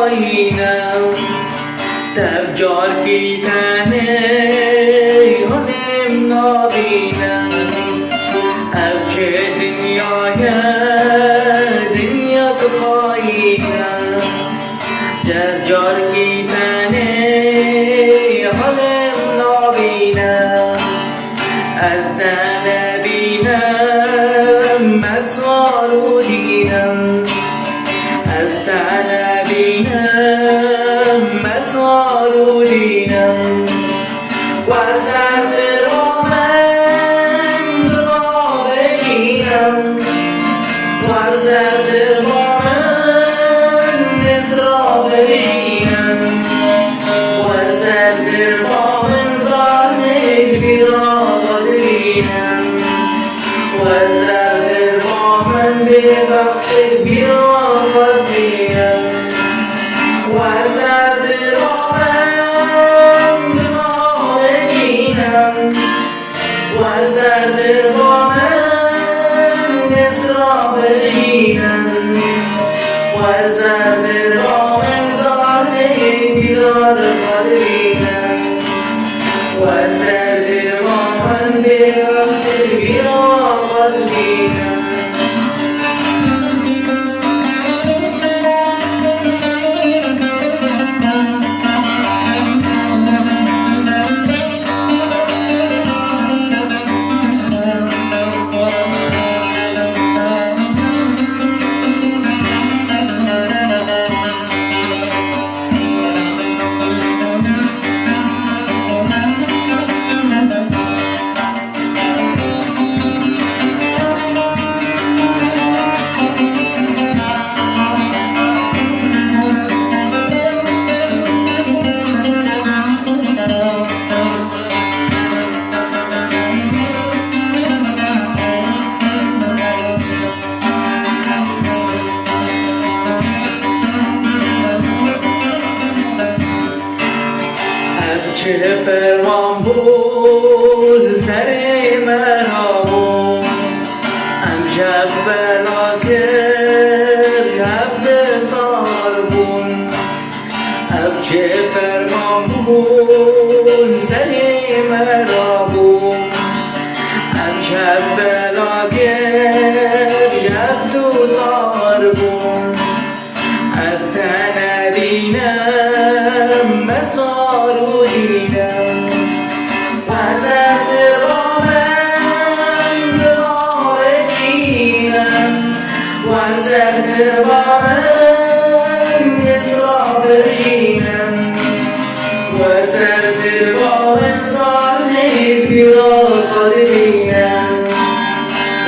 آینم تبجار کی تنه هنم نابینم افچه دنیا کفایینم تبجار کی تنه هنم نابینم از تنه بینم مسوار و دینم از تنه بینم مسوار و دینم و سر را من را بگیرم و سر را من را بگیرم و سر را من زانه بیرا بگیرم و سر را من به وقت بیرا بگیرم و سر را من بگیرم و سر را من را بگیرم و سر را من زانه بیرا بگیرم و سر را من به وقت بیرا بگیرم چه فرمان بود سر مرا بود امشب بلا کرد شب سال بود چه فرمان بود سر مرا بود امشب بلا کرد شب سال بود از تن دینم مسار و دینم و سر را من را بگیرم و سر را من را بگیرم و سر را من زانه بیرا بگیرم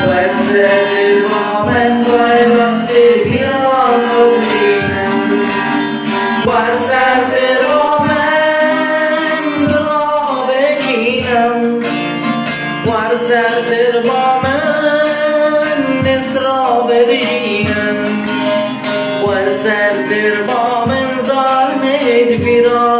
و سر را من به وقت بیرا بگیرم و سر را من را بگیرم و سر را من را بگیرم و سر را من زانه بیرا